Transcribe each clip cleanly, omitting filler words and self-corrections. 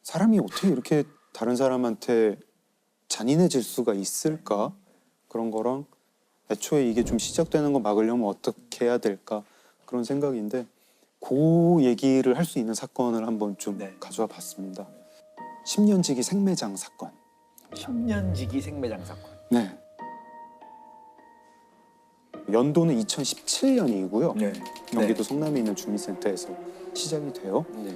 사람이 어떻게 이렇게 다른 사람한테 잔인해질 수가 있을까? 그런 거랑 애초에 이게 좀 시작되는 거 막으려면 어떻게 해야 될까? 그런 생각인데 그 얘기를 할 수 있는 사건을 한번 좀 가져와 봤습니다. 10년지기 생매장 사건. 10년지기 생매장 사건. 네. 연도는 2017년이고요. 네. 경기도 성남에 있는 주민센터에서 시작이 돼요. 네.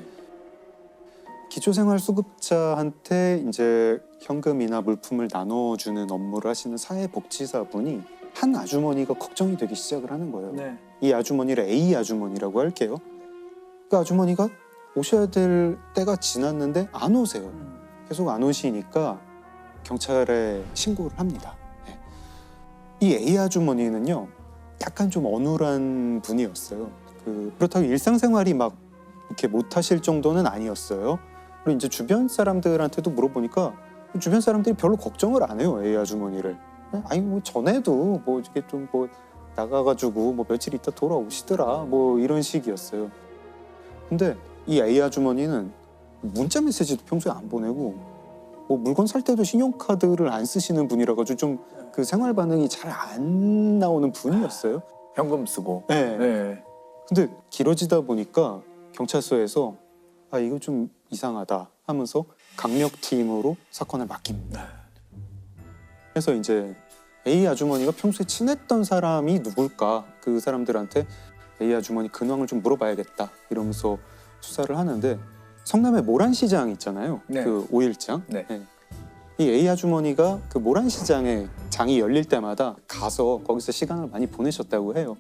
기초생활수급자한테 이제 현금이나 물품을 나눠주는 업무를 하시는 사회복지사분이 한 아주머니가 걱정이 되기 시작을 하는 거예요. 네. 이 아주머니를 A 아주머니라고 할게요. 그 아주머니가 오셔야 될 때가 지났는데 안 오세요. 계속 안 오시니까 경찰에 신고를 합니다. 네. 이 A 아주머니는요, 약간 좀 어눌한 분이었어요. 그렇다고 일상생활이 막 이렇게 못하실 정도는 아니었어요. 그리고 이제 주변 사람들한테도 물어보니까 주변 사람들이 별로 걱정을 안 해요, A 아주머니를. 아니 뭐 전에도 뭐 이렇게 좀 뭐 나가가지고 뭐 며칠 있다 돌아오시더라 뭐 이런 식이었어요. 근데 이 A 아주머니는 문자 메시지도 평소에 안 보내고 뭐 물건 살 때도 신용카드를 안 쓰시는 분이라 가지고 좀 그 생활 반응이 잘 안 나오는 분이었어요. 현금 쓰고. 네. 네. 근데 길어지다 보니까 경찰서에서 아 이거 좀 이상하다 하면서 강력팀으로 사건을 맡깁니다. 그래서 이제 A 아주머니가 평소에 친했던 사람이 누굴까, 그 사람들한테 A 아주머니 근황을 좀 물어봐야겠다 이러면서 수사를 하는데 성남에 모란시장 있잖아요. 네. 그 5일장. 네. 이 A 아주머니가 그 모란시장에 장이 열릴 때마다 가서 거기서 시간을 많이 보내셨다고 해요.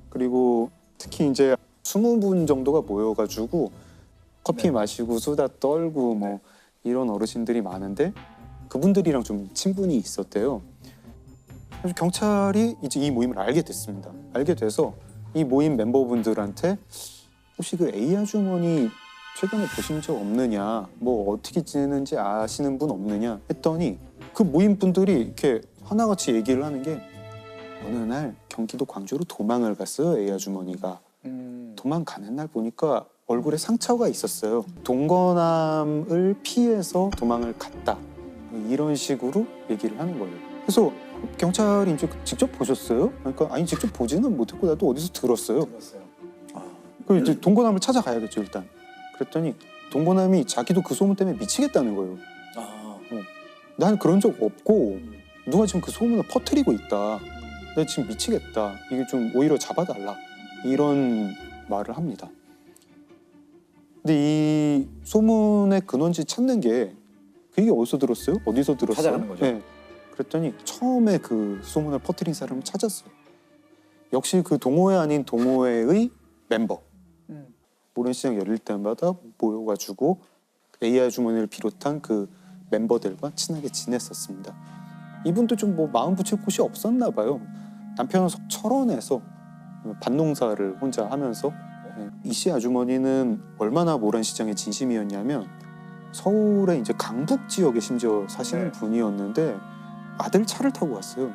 그리고 특히 이제 20분 정도가 모여가지고 커피 마시고 수다 떨고 뭐 이런 어르신들이 많은데 그분들이랑 좀 친분이 있었대요. 그래서 경찰이 이제 이 모임을 알게 됐습니다. 알게 돼서 이 모임 멤버분들한테 혹시 그 A 아주머니 최근에 보신 적 없느냐, 뭐 어떻게 지내는지 아시는 분 없느냐 했더니 그 모임 분들이 이렇게 하나같이 얘기를 하는 게 어느 날 경기도 광주로 도망을 갔어요, A 아주머니가. 도망가는 날 보니까 얼굴에 상처가 있었어요. 동거남을 피해서 도망을 갔다. 이런 식으로 얘기를 하는 거예요. 그래서 경찰이 이제 직접 보셨어요? 그러니까 아니 직접 보지는 못했고 나도 어디서 들었어요. 그 이제 동거남을 찾아가야겠죠 일단. 그랬더니 동거남이 자기도 그 소문 때문에 미치겠다는 거예요. 난 그런 적 없고 누가 지금 그 소문을 퍼뜨리고 있다. 내가 지금 미치겠다. 이게 좀 오히려 잡아달라. 이런 말을 합니다. 근데 이 소문의 근원지 찾는 게 그게 어디서 들었어요? 어디서 들었어요? 찾아가는 거죠. 네. 그랬더니 처음에 그 소문을 퍼뜨린 사람을 찾았어요. 역시 그 동호회 아닌 동호회의 멤버. 모란시장 열릴 때마다 모여가지고 A 아주머니를 비롯한 그 멤버들과 친하게 지냈었습니다. 이분도 좀 뭐 마음 붙일 곳이 없었나 봐요. 남편은 철원에서 밭농사를 혼자 하면서 이 씨 아주머니는 얼마나 모란시장의 진심이었냐면 서울의 이제 강북 지역에 심지어 사시는 분이었는데 아들 차를 타고 왔어요.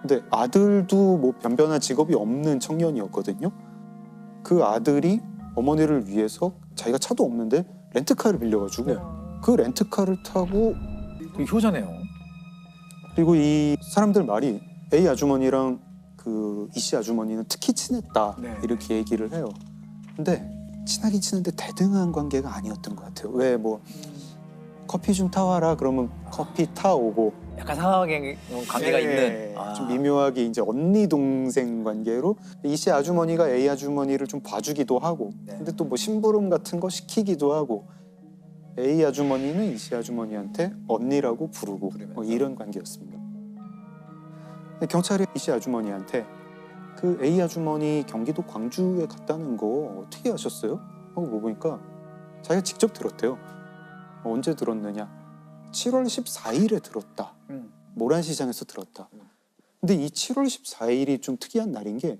근데 아들도 뭐 변변한 직업이 없는 청년이었거든요. 그 아들이 어머니를 위해서 자기가 차도 없는데 렌트카를 빌려가지고 그 렌트카를 타고 되게 효자네요. 그리고 이 사람들 말이 A 아주머니랑 그 이 씨 아주머니는 특히 친했다 이렇게 얘기를 해요. 근데 친하긴 친한데 대등한 관계가 아니었던 것 같아요. 왜 뭐 커피 좀 타와라 그러면 커피 타오고 약간 상하게 관계가 있는. 좀 미묘하게 이제 언니 동생 관계로 이 씨 아주머니가 A 아주머니를 좀 봐주기도 하고 근데 또 뭐 심부름 같은 거 시키기도 하고 A 아주머니는 이 씨 아주머니한테 언니라고 부르고 뭐 이런 관계였습니다. 근데 경찰이 이 씨 아주머니한테 그 A 아주머니 경기도 광주에 갔다는 거 어떻게 아셨어요? 하고 물어보니까 자기가 직접 들었대요. 언제 들었느냐? 7월 14일에 들었다. 모란시장에서 들었다. 근데 이 7월 14일이 좀 특이한 날인 게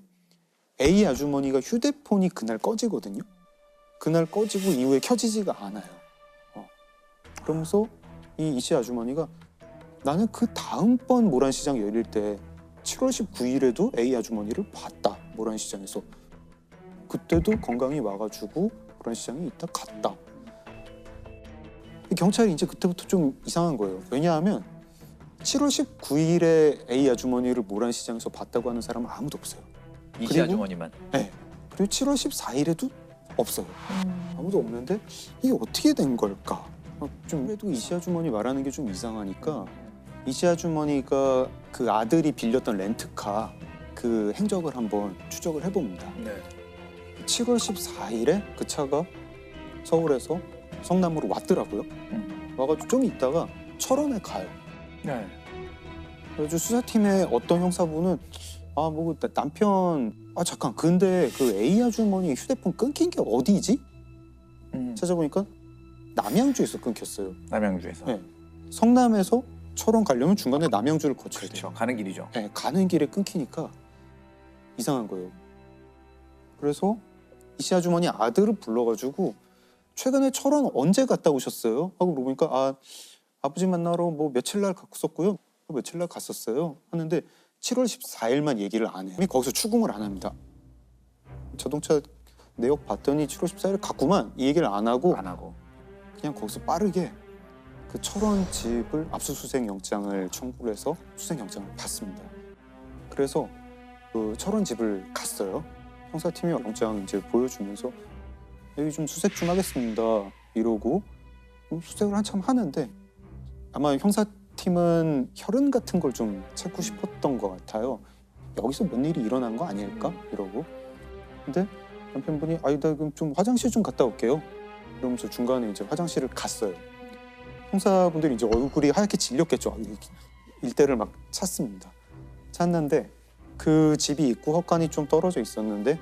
A 아주머니가 휴대폰이 그날 꺼지거든요. 그날 꺼지고 이후에 켜지지가 않아요. 그러면서 이 씨 아주머니가 나는 그 다음번 모란시장 열릴 때 7월 19일에도 A 아주머니를 봤다. 모란시장에서. 그때도 건강히 와가지고 모란시장에 있다 갔다. 경찰이 이제 그때부터 좀 이상한 거예요. 왜냐하면 7월 19일에 A 아주머니를 모란시장에서 봤다고 하는 사람은 아무도 없어요. 이씨 그리고- 아주머니만. 네. 그리고 7월 14일에도 없어요. 아무도 없는데 이게 어떻게 된 걸까? 좀 그래도 이씨 아주머니 말하는 게 좀 이상하니까 이씨 아주머니가 그 아들이 빌렸던 렌트카 그 행적을 한번 추적을 해봅니다. 네. 7월 14일에 그 차가 서울에서 성남으로 왔더라고요. 와가지고 좀 있다가 철원에 가요. 네. 그래서 수사팀의 어떤 형사분은 뭐 남편 잠깐 근데 그 A 아주머니 휴대폰 끊긴 게 어디지? 찾아보니까 남양주에서 끊겼어요. 남양주에서. 네. 성남에서 철원 가려면 중간에 남양주를 거쳐야 돼요. 그렇죠. 가는 길이죠. 네, 가는 길에 끊기니까 이상한 거예요. 그래서 이씨 아주머니 아들을 불러가지고 최근에 철원 언제 갔다 오셨어요? 하고 물어보니까 아버지 만나러 뭐 며칠 날 갔었고요. 며칠 날 갔었어요. 하는데 7월 14일만 얘기를 안 해요. 거기서 추궁을 안 합니다. 자동차 내역 봤더니 7월 14일 갔구만 이 얘기를 안 하고 그냥 거기서 빠르게 그 철원 집을 압수수색 영장을 청구를 해서 수색 영장을 받습니다. 그래서 그 철원 집을 갔어요. 형사팀이 영장 이제 보여주면서 여기 좀 수색 좀 하겠습니다 이러고 수색을 한참 하는데 아마 형사팀은 혈흔 같은 걸 좀 찾고 싶었던 것 같아요. 여기서 뭔 일이 일어난 거 아닐까 이러고 근데 남편분이 나 그럼 좀 화장실 좀 갔다 올게요 이러면서 중간에 이제 화장실을 갔어요. 형사분들이 이제 얼굴이 하얗게 질렸겠죠. 일대를 막 찾습니다. 찾는데 그 집이 있고 헛간이 좀 떨어져 있었는데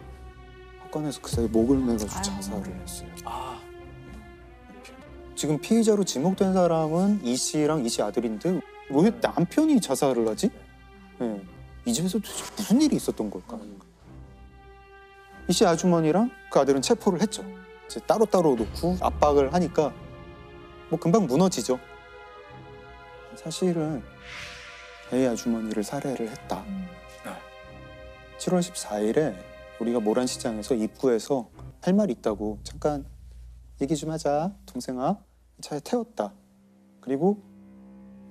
헛간에서 그 사이 목을 매가지고 자살을 했어요. 지금 피의자로 지목된 사람은 이 씨랑 이 씨 아들인데 왜 남편이 자살을 하지? 네. 이 집에서 도대체 무슨 일이 있었던 걸까? 이 씨 아주머니랑 그 아들은 체포를 했죠. 이제 따로따로 놓고 압박을 하니까 뭐 금방 무너지죠. 사실은 A 아주머니를 살해를 했다. 7월 14일에 우리가 모란시장에서 입구에서 할 말 있다고 잠깐 얘기 좀 하자 동생아 차에 태웠다. 그리고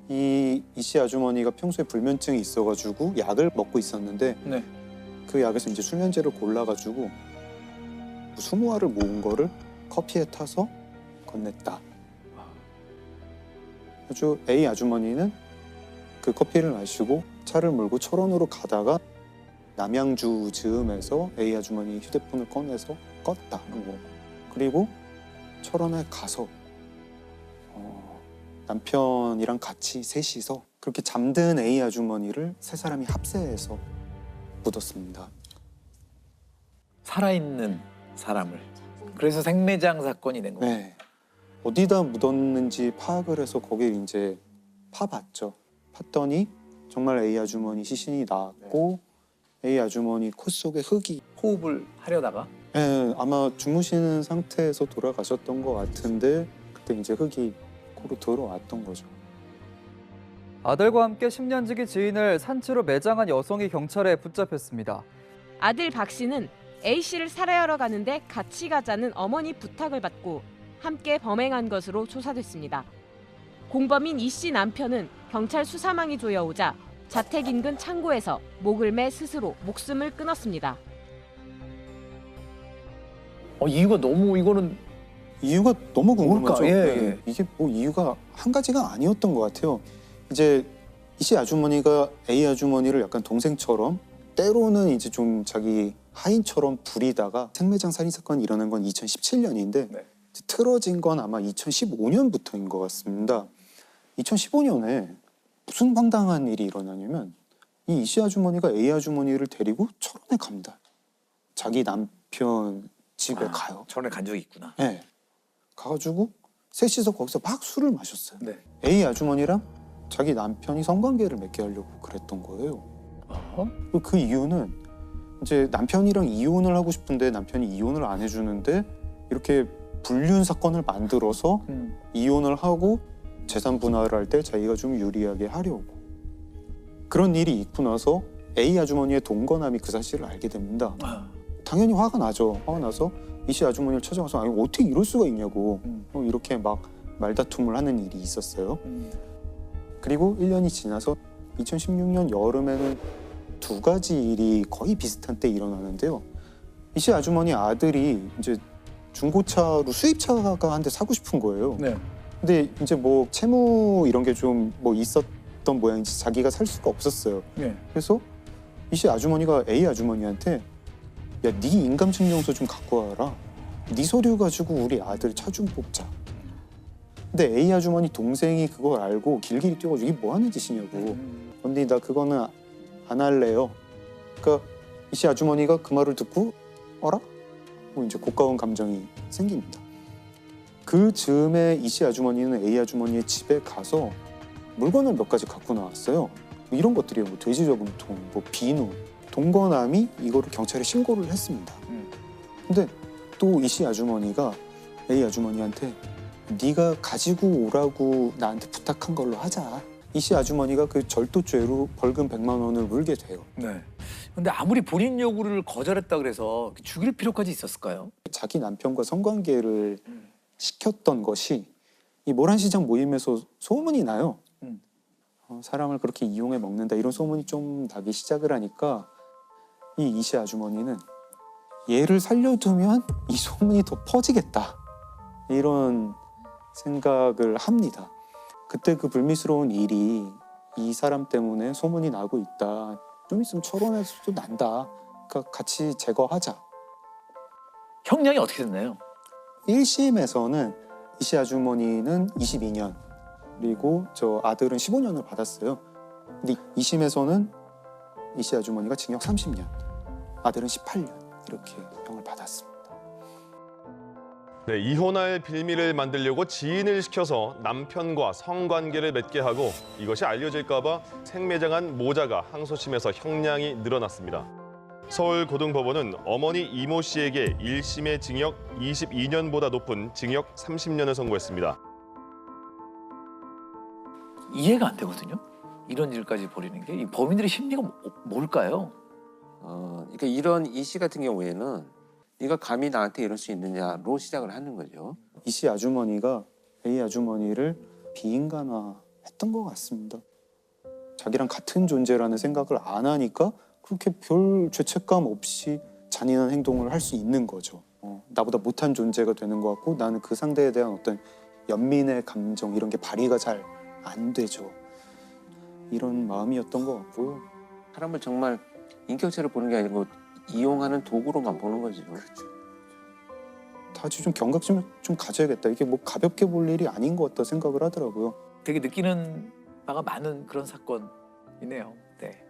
이 씨 아주머니가 평소에 불면증이 있어가지고 약을 먹고 있었는데 네. 그 약에서 이제 수면제를 골라가지고 20알을 모은 거를 커피에 타서 건넸다. 아주 A 아주머니는 그 커피를 마시고 차를 몰고 철원으로 가다가 남양주 즈음에서 A 아주머니 휴대폰을 꺼내서 껐다. 그리고 철원에 가서 남편이랑 같이 셋이서 그렇게 잠든 A 아주머니를 세 사람이 합세해서 묻었습니다. 살아있는 사람을. 그래서 생매장 사건이 된 거예요. 네. 어디다 묻었는지 파악을 해서 거기에 이제 파봤죠. 팠더니 정말 A 아주머니 시신이 나왔고 A 아주머니 코 속에 흙이 호흡을 하려다가 아마 주무시는 상태에서 돌아가셨던 것 같은데 그때 이제 흙이 코로 들어왔던 거죠. 아들과 함께 10년지기 지인을 산채로 매장한 여성이 경찰에 붙잡혔습니다. 아들 박 씨는 A 씨를 살해하러 가는데 같이 가자는 어머니 부탁을 받고 함께 범행한 것으로 조사됐습니다. 공범인 이 씨 남편은 경찰 수사망이 조여오자 자택 인근 창고에서 목을 매 스스로 목숨을 끊었습니다. 이거는 이유가 너무 궁금하죠. 뭘까? 예, 네. 예. 이게 뭐 이유가 한 가지가 아니었던 것 같아요. 이제 이 씨 아주머니가 A 아주머니를 약간 동생처럼 때로는 이제 좀 자기 하인처럼 부리다가 생매장 살인 사건이 일어난 건 2017년인데 네. 틀어진 건 아마 2015년부터인 것 같습니다. 2015년에 무슨 황당한 일이 일어나냐면 이 씨 아주머니가 A 아주머니를 데리고 철원에 갑니다. 자기 남편 집에 가요. 철원에 간 적이 있구나. 네. 가가지고 셋이서 거기서 막 술을 마셨어요. 네. A 아주머니랑 자기 남편이 성관계를 맺게 하려고 그랬던 거예요. 그리고 그 이유는 이제 남편이랑 이혼을 하고 싶은데 남편이 이혼을 안 해주는데 이렇게 불륜 사건을 만들어서 이혼을 하고 재산 분할을 할 때 자기가 좀 유리하게 하려고 그런 일이 있고 나서 A 아주머니의 동거남이 그 사실을 알게 됩니다. 당연히 화가 나죠. 화가 나서 이 씨 아주머니를 찾아가서 아니 어떻게 이럴 수가 있냐고 이렇게 막 말다툼을 하는 일이 있었어요. 그리고 1년이 지나서 2016년 여름에는 두 가지 일이 거의 비슷한 때 일어나는데요. 이 씨 아주머니 아들이 이제 중고차로 수입차가 한 대 사고 싶은 거예요. 네. 근데 이제 뭐 채무 이런 게 좀 뭐 있었던 모양인지 자기가 살 수가 없었어요. 네. 그래서 이 씨 아주머니가 A 아주머니한테 야, 네 인감증명서 좀 갖고 와라. 네 서류 가지고 우리 아들 차 좀 뽑자. 근데 A 아주머니 동생이 그걸 알고 길길이 뛰어가지고 이게 뭐 하는 짓이냐고. 언니 나 그거는 안 할래요. 그러니까 이 씨 아주머니가 그 말을 듣고 어라? 뭐 이제 고가운 감정이 생깁니다. 그 즈음에 이 씨 아주머니는 A 아주머니의 집에 가서 물건을 몇 가지 갖고 나왔어요. 뭐 이런 것들이요. 뭐 돼지 저금통, 뭐 비누, 동거남이 이거를 경찰에 신고를 했습니다. 근데 또 이 씨 아주머니가 A 아주머니한테 네가 가지고 오라고 나한테 부탁한 걸로 하자. 이 씨 아주머니가 그 절도죄로 벌금 100만 원을 물게 돼요. 네. 근데 아무리 본인 요구를 거절했다 그래서 죽일 필요까지 있었을까요? 자기 남편과 성관계를 시켰던 것이 이 모란시장 모임에서 소문이 나요. 사람을 그렇게 이용해 먹는다 이런 소문이 좀 나기 시작을 하니까 이 씨 아주머니는 얘를 살려두면 이 소문이 더 퍼지겠다 이런 생각을 합니다. 그때 그 불미스러운 일이 이 사람 때문에 소문이 나고 있다. 좀 있으면 철원에서도 난다. 그러니까 같이 제거하자. 형량이 어떻게 됐나요? 1심에서는 이 씨 아주머니는 22년 그리고 저 아들은 15년을 받았어요. 근데 2심에서는 이 씨 아주머니가 징역 30년, 아들은 18년 이렇게 형을 받았습니다. 네, 이혼할 빌미를 만들려고 지인을 시켜서 남편과 성관계를 맺게 하고 이것이 알려질까 봐 생매장한 모자가 항소심에서 형량이 늘어났습니다. 서울고등법원은 어머니 이모 씨에게 1심의 징역 22년보다 높은 징역 30년을 선고했습니다. 이해가 안 되거든요. 이런 일까지 벌이는 게 이 범인들의 심리가 뭘까요? 그러니까 이런 이 씨 같은 경우에는 네가 감히 나한테 이럴 수 있느냐로 시작을 하는 거죠. 이 씨 아주머니가 A 아주머니를 비인간화했던 것 같습니다. 자기랑 같은 존재라는 생각을 안 하니까 그렇게 별 죄책감 없이 잔인한 행동을 할 수 있는 거죠. 나보다 못한 존재가 되는 것 같고 나는 그 상대에 대한 어떤 연민의 감정 이런 게 발휘가 잘 안 되죠. 이런 마음이었던 것 같고요. 사람을 정말 인격체로 보는 게 아니고 이용하는 도구로만 보는 거죠. 다시 좀 경각심을 좀 가져야겠다. 이게 뭐 가볍게 볼 일이 아닌 것 같다 생각을 하더라고요. 되게 느끼는 바가 많은 그런 사건이네요. 네.